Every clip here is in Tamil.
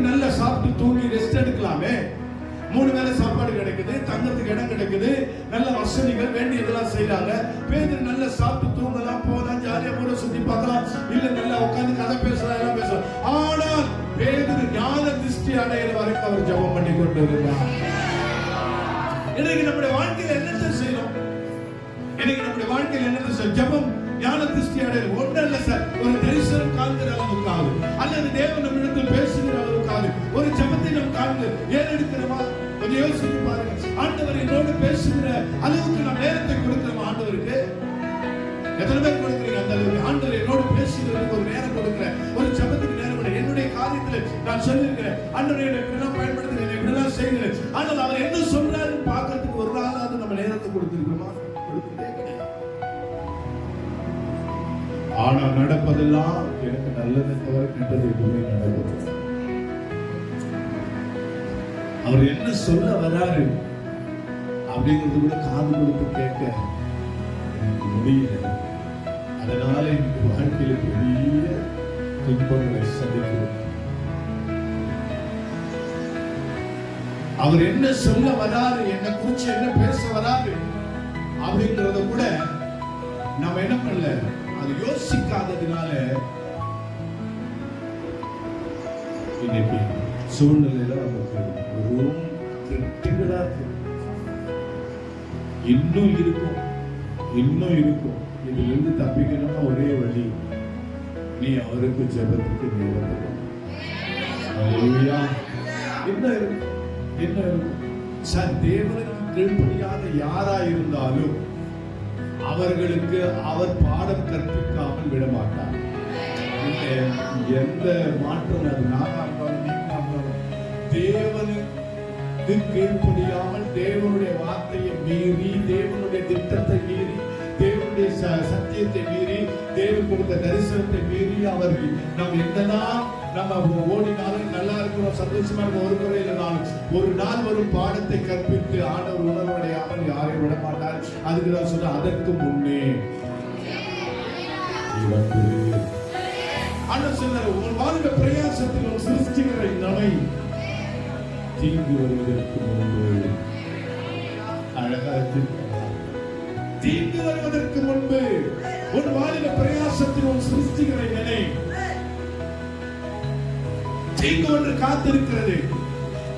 நல்லா சாப்பிட்டு தூங்கி ரெஸ்ட் எடுக்கலாமே. 3 வேளை சாப்பாடு கிடைக்குது, தங்கறதுக்கு இடம் கிடைக்குது, நல்ல வசதிகள் வேண்டியதெல்லாம் செய்யறாங்க. பேதுரு நல்லா சாப்பிட்டு தூங்கலாம், போகலாம், ஜாலியா ஊரை சுத்தி பார்க்கலாம், இல்ல நல்லா உட்கார்ந்து கதை பேசலாம், எல்லாம் பேசலாம். ஆனால் பேதுரு ஞான திருஷ்டி அடைகிற வரைக்கும் அவர் ஜெபம் பண்ணி கொண்டு இருந்தார். இன்னைக்கு நம்முடைய வாழ்க்கையில என்னத்தை செய்யணும்? இன்னைக்கு நம்முடைய வாழ்க்கையில என்னத்தை செய்யணும்? ஜெபம் ஞான திருஷ்டி அடைகிற ஒன்று அல்ல சார். ஒரு தரிசனம் காண்கிற அளவுக்காவது, அல்லது தேவன் நம்மிடத்தில் பேசுகிற அளவுக்காவது ஒரு ஜெபத்தை நாம் காண்க ஏறெடுக்கிறோமா? கொஞ்சம் யோசிச்சு பாருங்க. ஆண்டவர் என்னோடு பேசுகிற அளவுக்கு நாம் நேரத்தை கொடுக்கிறோமா ஆண்டவருக்கு? எத்தனை பேர் கொடுக்குறீங்க அந்த அளவுக்கு? ஆண்டவர் என்னோடு பேசுகிறதுக்கு ஒரு நேரம் கொடுக்கிறேன், ஒரு ஜெபத்துக்கு நேரம் கொடுக்கிறேன். என்னுடைய காரியத்தில் நான் சொல்லியிருக்கிறேன், ஆண்டவர் என்னை இப்படிலாம் பயன்படுத்துகிறேன், இப்படிலாம் செய்கிறேன். ஆனால் அவர் என்ன சொல்றாருன்னு பார்க்கறதுக்கு ஒரு நாளாவது நம்ம நேரத்தை கொடுத்திருக்கிறோமா? கொடுக்கிறதே கிடையாது. ஆனால் நடப்பதெல்லாம் எனக்கு நல்லது தவிர கெட்டது எதுவுமே நடக்குது. அவர் என்ன சொல்ல வராரு அப்படிங்கிறது கூட காது கொடுத்து கேட்க எனக்கு முடியல. அதனால எனக்கு வாழ்க்கையில பெரிய துன்பங்களை சந்திக்கிறோம். அவர் என்ன சொல்ல வராரு, என்ன குறிச்சு என்ன பேச வராரு அப்படிங்கறத கூட நம்ம என்ன பண்ணல, அது யோசிக்காததுனால இன்னைக்கு சூழ்நிலையில நமக்கு ஒரு கிரிட்டிக்கலா இருக்கு. இன்னும் இருக்கும். இதுல இருந்து தப்பிக்கணும்னா ஒரே வழி, நீ அவருக்கு ஜெபத்துக்கு நேரம். என்ன இருக்கும் சார்? தேவனுக்கு கீழ்ப்படியாத யாரா இருந்தாலும் அவர்களுக்கு அவர் பாடம் கற்பிக்காமல் விட மாட்டார். எந்த மாற்றம் அது நானா தேவனுக்கு கீழ்ப்படியாமல், தேவனுடைய வார்த்தையை மீறி, தேவனுடைய திட்டத்தை மீறி, தேவனுடைய சத்தியத்தை மீறி, தேவன் கொடுத்த தரிசனத்தை மீறி அவர்கள் நம்ம என்னதான் நம்ம ஓடினாலும் நல்லா இருக்கிறோம், சந்தோஷமா இருக்க ஒரு முறை இல்லைனாலும் ஒரு நாள் ஒரு பாடத்தை கற்பித்து ஆண்டவர் உணர்வடையாமல் யாரையும் விட மாட்டார். அதுக்கு நான் சொல்ற, அதற்கு முன்னே ஆண்டவர் சொன்னார், உன் வாழ்க்கை பிரயாசத்தில் ஒரு சிருஷ்டிக்கிற நமை தீங்கு வருவதற்கு முன்பு. அழகா தீங்கு வருவதற்கு முன்பு உன் வாழ்க்கை பிரயாசத்தில் ஒரு சிருஷ்டிக்கிற நினை தீங்கு ஒன்று காத்திருக்கிறது,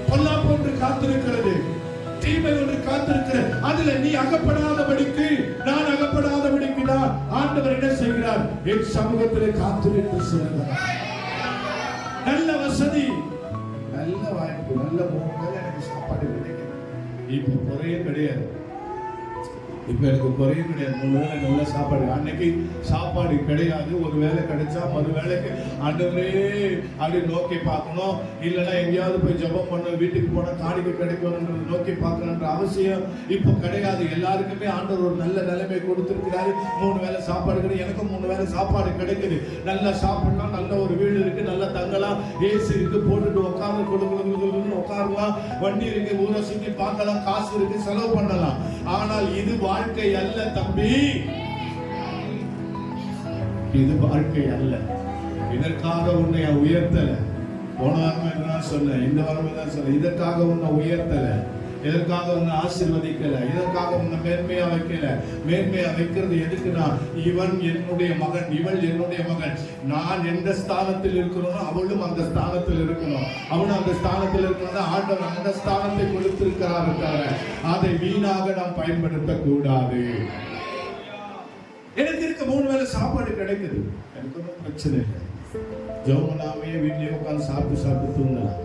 பொல்லாப்பு ஒன்று காத்திருக்கிறது, தீமை ஒன்று காத்திருக்கிறது. அதுல நீ அகப்படாதபடிக்கு, நான் அகப்படாதபடிக்கு தான் ஆண்டவர் என்ன செய்கிறார்? என் சமூகத்திலே காத்திருந்து சொல்கிறார். நல்ல வசதி, நல்ல வாய்ப்பு, நல்ல மூணு எனக்கு சாப்பாடு கிடைக்குது. இப்ப குறையே கிடையாது. இப்ப எனக்கு குறையும் கிடையாது. 3 வேளை நல்ல சாப்பாடு. அன்னைக்கு சாப்பாடு கிடையாது, ஒரு வேளை கிடைச்சா மறு வேளைக்கு ஆண்டவரே அப்படி நோக்கி பார்க்கணும். இல்லைன்னா எங்கேயாவது போய் ஜெபம் பண்ண, வீட்டுக்கு போனா காணிக்கை கிடைக்கணும் நோக்கி பார்க்கணுன்ற அவசியம் இப்போ கிடையாது. எல்லாருக்குமே ஆண்டவர் ஒரு நல்ல நிலைமை கொடுத்திருக்கிறாரு. 3 வேளை சாப்பாடு கிடையாது. எனக்கும் 3 வேளை சாப்பாடு கிடைக்குது. நல்லா சாப்பிடலாம், நல்ல ஒரு வீடு இருக்கு, நல்லா தங்கலாம், ஏசி இருக்கு, போட்டுட்டு உட்கார்ந்து கொடுக்கணும், உட்காரலாம், வண்டி இருக்கு, ஊரை சுற்றி பார்க்கலாம், காசு இருக்கு, செலவு பண்ணலாம். ஆனால் இது வாழ்க்கை அல்ல தம்பி, இது வாழ்க்கை அல்ல. இதற்காக உன்னை உயர்த்தல. போன வாரம் என்ன சொன்ன, இந்த வாரம் தான் சொல்ல, இதற்காக உன்னை உயர்த்தல, இதற்காக உன்னை ஆசீர்வதிக்கல, இதற்காக உன்னை மேன்மையா வைக்கல. மேன்மையா வைக்கிறது எதுக்குன்னா, இவன் என்னுடைய மகன், இவள் என்னுடைய மகன். நான் எந்த ஸ்தானத்தில் இருக்கணும், அவளும் அந்த ஸ்தானத்தில் இருக்கணும். அவனும் அந்த ஸ்தானத்தில் இருக்கணும். ஆண்டவர் அந்த ஸ்தானத்தை கொடுத்திருக்கிறார் தவிர அதை வீணாக நாம் பயன்படுத்த கூடாது. எனக்கு இருக்க 3 வேளை சாப்பாடு கிடைக்குது, எனக்கு ஒன்றும் பிரச்சனை இல்லை. ஜெபம்னாமே வீட்டிலே உட்கார்ந்து சாப்பிட்டு தூங்கலாம்.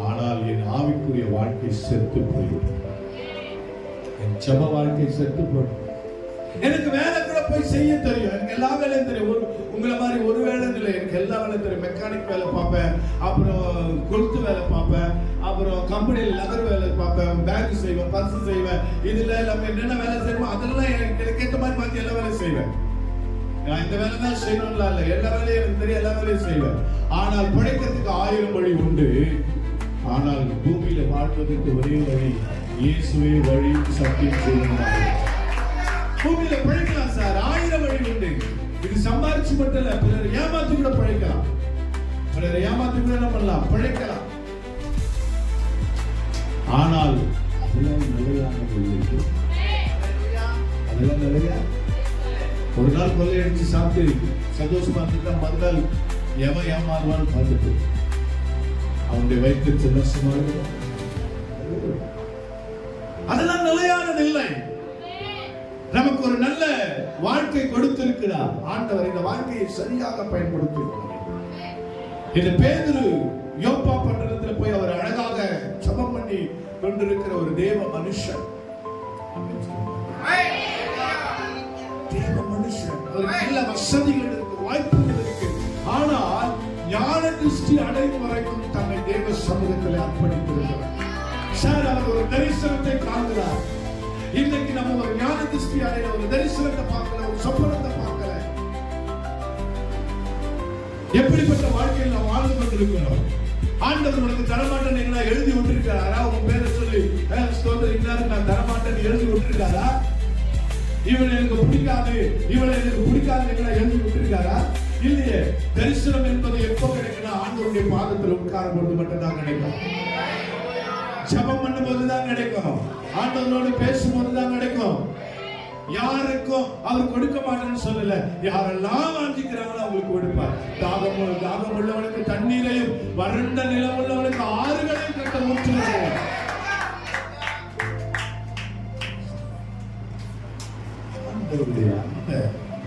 ஆனால் என் ஆவிக்குரிய வாழ்க்கை செத்து போயிடும். என் ஜெப வாழ்க்கை செத்து போயிடும். எனக்கு வேலை கூட போய் செய்ய தெரியும், எனக்கு எல்லா வேலையும் தெரியும். உங்களை மாதிரி ஒரு வேலை இல்லை, எனக்கு எல்லா வேலையும் தெரியும். மெக்கானிக் வேலை பார்ப்பேன், அப்புறம் கொளுத்து வேலை பார்ப்பேன், அப்புறம் கம்பெனியில் லெதர் வேலை பார்ப்பேன், பேங்க் செய்வேன், பர்ஸ் செய்வேன். இதுல எல்லாமே என்னென்ன வேலை செய்யணுமோ அதெல்லாம் எனக்கு ஏற்ற மாதிரி மாற்றி எல்லா வேலையும் செய்வேன். நான் இந்த வேலை தான் செய்யணும்ல இல்லை, எல்லா வேலையும் எனக்கு தெரியும், எல்லா வேலையும் செய்வேன். ஆனால் பிழைக்கிறதுக்கு 1000 வழி உண்டு. ஆனால் பூமியில வாழ்வதற்கு ஒரே வழி, இயேசுவே வழி, சத்தியம், ஜீவன். பூமியில பிழைக்கலாம் சார், 1000 வழி உண்டு. இது சம்பாரிச்சு மட்டும் இல்ல, பிறர் ஏமாத்தி கூட பிழைக்கலாம், பிறர் ஏமாத்தி கூட என்ன பண்ணலாம், பிழைக்கலாம். ஆனால் அதெல்லாம் நிலையான கொள்ளை. அதெல்லாம் நிலையா ஒரு நாள் கொள்ளையடிச்சு சாப்பிட்டு சந்தோஷமா இருந்துட்டா மறுநாள் எவன் ஏமாறுவான்னு பார்த்துட்டு அவனுடைய வயிற்று சந்தோஷமா இருக்கும். அதெல்லாம் நிலையானது இல்லை. நமக்கு ஒரு நல்ல வாழ்க்கை கொடுத்திருக்கிறார் ஆண்டவர். இந்த வாழ்க்கையை சரியாக பயன்படுத்தி இந்த பேதுரு யோப்பா பட்டணத்துல போய் அவர் அழகாக ஜெபம் பண்ணி கொண்டிருக்கிற ஒரு தேவ மனுஷன். நல்ல வசதிகள் இருக்கு, வாய்ப்புகள் இருக்கு. ஆனால் ஞான திருஷ்டி அடையும் வரைக்கும் தன்னை தேவ சமூகத்தில் அர்ப்பணித்திருக்கிறார். சார் அவர் ஒரு தரிசனத்தை காண்கிறார். இன்னைக்கு நம்ம ஒரு ஞான திருஷ்டி அடைய ஒரு தரிசனத்தை பார்க்கல, ஒரு சொப்பனத்தை பார்க்கல. எப்படிப்பட்ட வாழ்க்கையில் நாம் வாழ்ந்து கொண்டிருக்கிறோம்? ஆண்டவர் உனக்கு தரமாட்டேன்னு எழுதி விட்டுருக்காரா? உன் பேரை சொல்லி நான் தரமாட்டேன்னு எழுதி விட்டுருக்காரா? இவனை எனக்கு பிடிக்காது, இவனை எனக்கு பிடிக்காது எழுதி விட்டுருக்காரா? இல்லையே. தரிசனம் என்பது எப்போ கிடைக்கும்? ஆண்டவருடைய பாதத்தில் உட்காரும் பொழுது மட்டும்தான் கிடைக்கும். ஜெபம் பண்ணும் போதுதான் கிடைக்கும். ஆண்டவரோடு பேசும்போது தான் கிடைக்கும். யாருக்கும் அவர் கொடுக்க மாட்டேன்னு சொல்லல. யாரெல்லாம் வாஞ்சிக்கிறாங்களோ அவங்களுக்கு கொடுப்பார். தாகம் உள்ளவனுக்கு தண்ணீரையும், வறண்ட நிலம் உள்ளவனுக்கு ஆறுகளையும் கட்ட ஊற்றுகிறார்.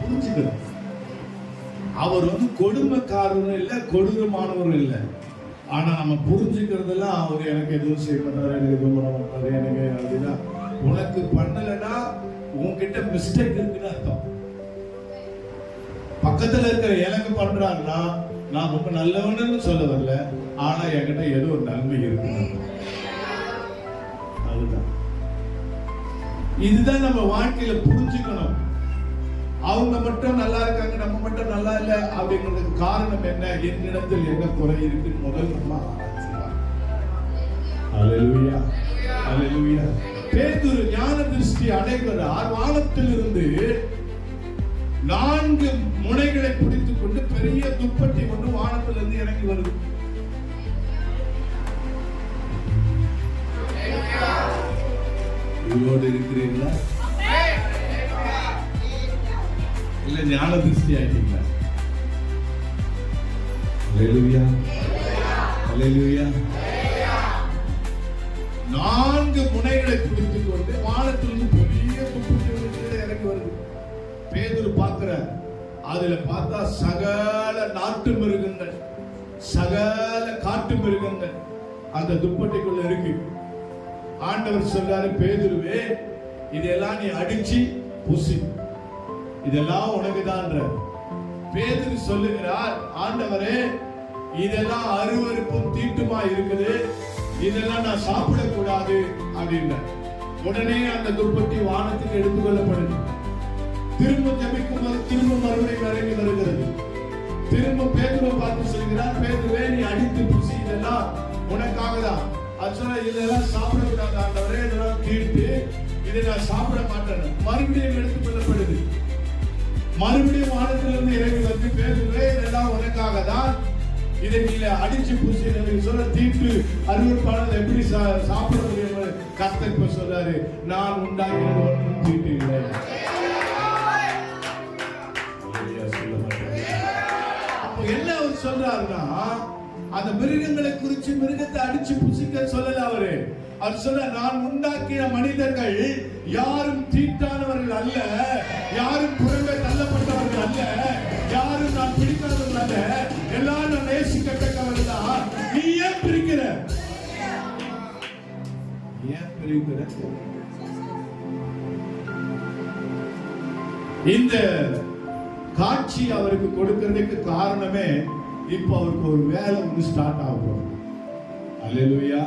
புரிஞ்சுக்கணும். அவர் கொடுமைக்காரரும் இல்லை, கொடூரமானவரும் இல்லை. ஆனா நம்ம புரிஞ்சுக்கிறதெல்லாம் அவர் எனக்கு எதுவும் செய்ய பண்றாரு, எனக்கு எதுவும் பண்ண மாட்டாரு, எனக்கு அப்படின்னா உனக்கு பண்ணலன்னா உன்கிட்ட மிஸ்டேக் இருக்குன்னு அர்த்தம். பக்கத்துல இருக்கிற எனக்கு பண்றாருன்னா நான் ரொம்ப நல்லவன்னு சொல்ல வரல, ஆனா என்கிட்ட ஏதோ ஒரு நன்மை இருக்கு. அதுதான் இதுதான் நம்ம வாழ்க்கையில புரிஞ்சுக்கணும். அவங்க மட்டும் நல்லா இருக்காங்க, நம்ம மட்டும் நல்லா இல்ல அப்படிங்கிறதுக்கு காரணம் என்ன? என்னிடத்தில் என்ன குறை இருக்கு முதல் நம்ம ஆராய்ச்சிக்கலாம். அல்லேலூயா, அல்லேலூயா. பேதுரு ஞான திருஷ்டி அடைகிறார். வானத்திலிருந்து 4 முனைகளை பிடித்துக் கொண்டு பெரிய துப்பட்டி ஒன்று வானத்திலிருந்து இறங்கி வருது. உயிரோடு இருக்கிறீங்களா? இல்ல ஞான திருஷ்டி ஆயிட்டீங்களா? அல்லேலூயா, அல்லேலூயா. 4 முனைகளை பிடித்துக் கொண்டு வானத்திலிருந்து பெரிய துப்பட்டி இறங்கி வருது. பேதுரு பார்க்கிற அதுல பார்த்தா சகல நாட்டு மிருகங்கள், சகல காட்டு மிருகங்கள் அந்த துப்பட்டிக்குள்ள இருக்கு. ஆண்டவர் சொல்றாரு, பேதுருவே இதெல்லாம் நீ அடிச்சு புசி, இதெல்லாம் உனக்குதான். பேதுரு சொல்லுகிறார், ஆண்டவரே இதெல்லாம் அருவருப்பும் தீட்டுமா இருக்குது, இதெல்லாம் நான் சாப்பிடக்கூடாது அப்படின்ற. உடனே அந்த துப்பட்டி வானத்துக்கு எடுத்துக் கொள்ளப்படுது. திரும்ப ஜெபிக்கும் போது திரும்ப மறுபடியும் இறங்கி வருகிறது. திரும்ப பேதுருவை பார்த்து சொல்கிறார், பேதுருவே நீ அடித்து புசி, இதெல்லாம் உனக்காக தான். இதெல்லாம் சாப்பிடக்கூடாது ஆண்டவரே, இதெல்லாம் தீட்டு, இதை நான் சாப்பிட மாட்டேன். மறுபடியும் எடுத்துக் கொள்ளப்படுது. மறுபடியும் வானத்திலிருந்து இறங்கி வந்து, பேதுருவே இதெல்லாம் உனக்காக தான், இதை நீங்க அடிச்சு புசி சொல்ல தீட்டு அருவருப்பானது எப்படி சாப்பிட முடியும்? கர்த்தர் இப்ப சொல்றாரு, நான் உண்டாக்கினது ஒன்றும் தீட்டு இல்லை. அப்போ என்ன அவர் சொல்றாருன்னா, அந்த மிருகங்களை குறிச்சு மிருகத்தை அடிச்சு புசிக்க சொல்லல அவரு. அது சொல்ல, நான் உண்டாக்கிய மனிதர்கள் யாரும் தீட்டானவர்கள் அல்ல, யாரும் புறமே தள்ளப்பட்டவர்கள் அல்ல, யாரும் நான் பிடிக்காதவர்கள் அல்ல, எல்லாரும் நான் நேசிக்கத்தக்கவர்கள் தான். நீ ஏன் பிரிக்கிற? ஏன் பிரிக்கிற? இந்த காட்சி அவருக்கு கொடுக்கிறதுக்கு காரணமே, இப்ப அவருக்கு ஒரு வேலை ஒன்று ஸ்டார்ட் ஆகும். அல்லேலூயா.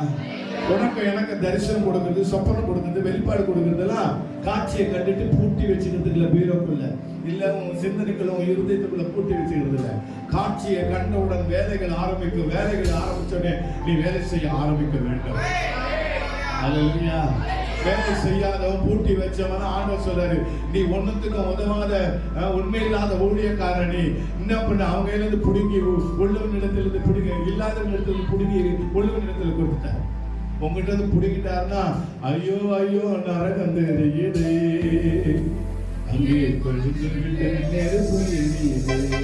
உனக்கு எனக்கு தரிசனம் கொடுக்கிறது, சொப்பனம் கொடுக்கிறது, வெளிப்பாடு கொடுக்கிறதெல்லாம் காட்சியை கண்டுட்டு பூட்டி வச்சுக்கிறது இல்ல, பீரோக்குள்ள இல்ல, உன் சிந்தனைக்குள்ள உன் இருதயத்துக்குள்ள பூட்டி வச்சுக்கிறது இல்ல. காட்சியை கண்டவுடன் வேலைகள் ஆரம்பிக்கும். வேலைகள் ஆரம்பிச்சோடனே நீ வேலை செய்ய ஆரம்பிக்க வேண்டும். அல்லேலூயா. வேலை செய்யாதவன் பூட்டி வச்சவன ஆண்டவர் சொல்றாரு, நீ ஒண்ணுத்துக்கும் உதவாத உண்மையில்லாத ஊழியக்காரனி என்ன பண்ண, அவங்க இருந்து புடுங்கி உள்ளவன் இடத்துல இருந்து புடுங்க, இல்லாத இடத்துல புடுங்கி உள்ளவன் இடத்துல கொடுத்த. உங்ககிட்ட இருந்து பிடிக்கிட்டாருன்னா ஐயோ ஐயோ நரகம் தெரியுது, அங்கே கொஞ்சம் நெருப்பு எரியுது.